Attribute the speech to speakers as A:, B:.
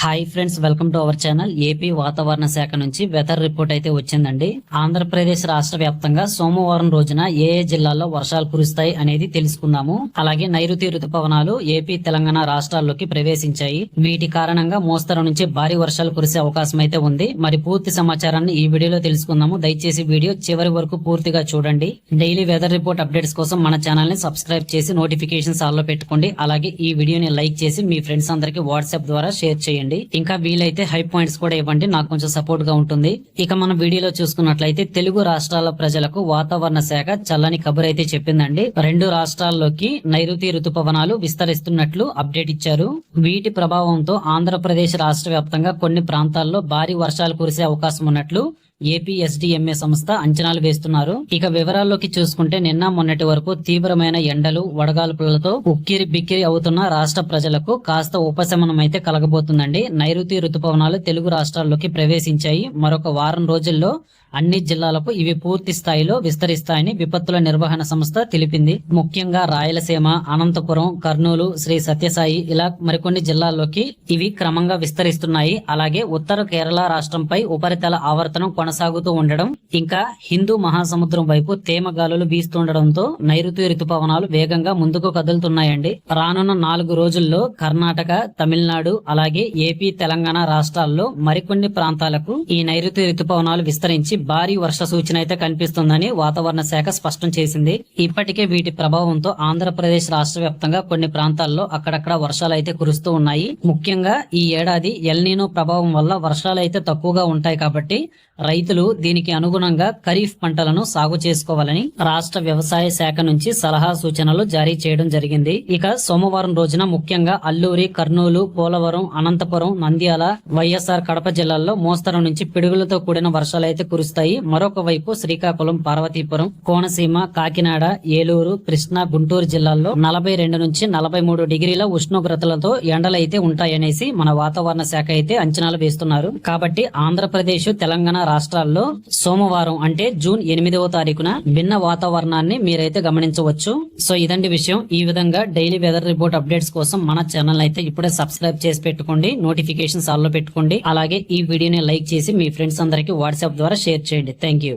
A: Hi friends, welcome to our channel. AP వాతావరణ శాఖ నుంచి వెదర్ రిపోర్ట్ అయితే వచ్చిందండి. ఆంధ్రప్రదేశ్ రాష్ట్ర వ్యాప్తంగా సోమవారం రోజున ఏ జిల్లాల్లో వర్షాలు కురుస్తాయి అనేది తెలుసుకుందాము. అలాగే నైరుతి రుతుపవనాలు ఏపీ, తెలంగాణ రాష్ట్రాల్లోకి ప్రవేశించాయి. వీటి కారణంగా మోస్తరు నుంచి భారీ వర్షాలు కురిసే అవకాశం అయితే ఉంది. మరి పూర్తి సమాచారాన్ని ఈ వీడియోలో తెలుసుకుందాము. దయచేసి వీడియో చివరి వరకు పూర్తిగా చూడండి. డైలీ వెదర్ రిపోర్ట్ అప్డేట్స్ కోసం మన ఛానల్ ని సబ్స్క్రైబ్ చేసి నోటిఫికేషన్స్ ఆల్ లో పెట్టుకోండి. అలాగే ఈ వీడియోని లైక్ చేసి మీ ఫ్రెండ్స్ అందరికి వాట్సాప్ ద్వారా షేర్ చేయండి. ఇంకా వీలైతే హై పాయింట్స్ కూడా ఇవ్వండి, నాకు కొంచెం సపోర్ట్ గా ఉంటుంది. ఇక మన వీడియోలో చూసుకున్నట్లయితే తెలుగు రాష్ట్రాల ప్రజలకు వాతావరణ శాఖ చల్లని కబురు అయితే చెప్పిందండి. 2 రాష్ట్రాల్లోకి నైరుతి రుతుపవనాలు విస్తరిస్తున్నట్లు అప్డేట్ ఇచ్చారు. వీటి ప్రభావంతో ఆంధ్రప్రదేశ్ రాష్ట్ర వ్యాప్తంగా కొన్ని ప్రాంతాల్లో భారీ వర్షాలు కురిసే అవకాశం ఉన్నట్లు ఏపీఎస్డిఎంఏ సంస్థ అంచనాలు వేస్తున్నారు. ఇక వివరాల్లోకి చూసుకుంటే నిన్న మొన్నటి వరకు తీవ్రమైన ఎండలు, వడగాల్పులతో ఉక్కిరి బిక్కిరి అవుతున్న రాష్ట్ర ప్రజలకు కాస్త ఉపశమనం అయితే కలగబోతుందండి. నైరుతి రుతుపవనాలు తెలుగు రాష్ట్రాల్లోకి ప్రవేశించాయి. మరొక వారం రోజుల్లో అన్ని జిల్లాలకు ఇవి పూర్తి స్థాయిలో విస్తరిస్తాయని విపత్తుల నిర్వహణ సంస్థ తెలిపింది. ముఖ్యంగా రాయలసీమ, అనంతపురం, కర్నూలు, శ్రీ సత్యసాయి ఇలా మరికొన్ని జిల్లాల్లోకి ఇవి క్రమంగా విస్తరిస్తున్నాయి. అలాగే ఉత్తర కేరళ రాష్ట్రంపై ఉపరితల ఆవర్తనం కొనసాగుతూ ఉండడం, ఇంకా హిందూ మహాసముద్రం వైపు తేమ గాలులు వీస్తుండడంతో నైరుతి రుతుపవనాలు వేగంగా ముందుకు కదులుతున్నాయండి. రానున్న 4 రోజుల్లో కర్ణాటక, తమిళనాడు, అలాగే ఏపీ, తెలంగాణ రాష్ట్రాల్లో మరికొన్ని ప్రాంతాలకు ఈ నైరుతి రుతుపవనాలు విస్తరించి భారీ వర్ష సూచన అయితే కనిపిస్తుందని వాతావరణ శాఖ స్పష్టం చేసింది. ఇప్పటికే వీటి ప్రభావంతో ఆంధ్రప్రదేశ్ రాష్ట్ర వ్యాప్తంగా కొన్ని ప్రాంతాల్లో అక్కడక్కడ వర్షాలు అయితే కురుస్తూ ఉన్నాయి. ముఖ్యంగా ఈ ఏడాది ఎల్నినో ప్రభావం వల్ల వర్షాలు అయితే తక్కువగా ఉంటాయి కాబట్టి రైతులు దీనికి అనుగుణంగా ఖరీఫ్ పంటలను సాగు చేసుకోవాలని రాష్ట్ర వ్యవసాయ శాఖ నుంచి సలహా సూచనలు జారీ చేయడం జరిగింది. ఇక సోమవారం రోజున ముఖ్యంగా అల్లూరి, కర్నూలు, పోలవరం, అనంతపురం, నంద్యాల, వైఎస్ఆర్ కడప జిల్లాల్లో మోస్తరు నుంచి పిడుగులతో కూడిన వర్షాలు అయితే కురుస్తాయి. మరొక వైపు శ్రీకాకుళం, పార్వతీపురం, కోనసీమ, కాకినాడ, ఏలూరు, కృష్ణా, గుంటూరు జిల్లాల్లో 42 నుంచి 43 డిగ్రీల ఉష్ణోగ్రతలతో ఎండలైతే ఉంటాయనేసి మన వాతావరణ శాఖ అయితే అంచనాలు వేస్తున్నారు. కాబట్టి ఆంధ్రప్రదేశ్, తెలంగాణ రాష్ట్రాల్లో సోమవారం అంటే జూన్ 8వ తారీఖున భిన్న వాతావరణాన్ని మీరైతే గమనించవచ్చు. సో ఇదండి విషయం. ఈ విధంగా డైలీ వెదర్ రిపోర్ట్ అప్డేట్స్ కోసం మన ఛానల్ అయితే ఇప్పుడే సబ్స్క్రైబ్ చేసి పెట్టుకోండి, నోటిఫికేషన్స్ ఆల్ లో పెట్టుకోండి. అలాగే ఈ వీడియోని లైక్ చేసి మీ ఫ్రెండ్స్ అందరికి వాట్సాప్ ద్వారా షేర్ చేయండి. Thank you.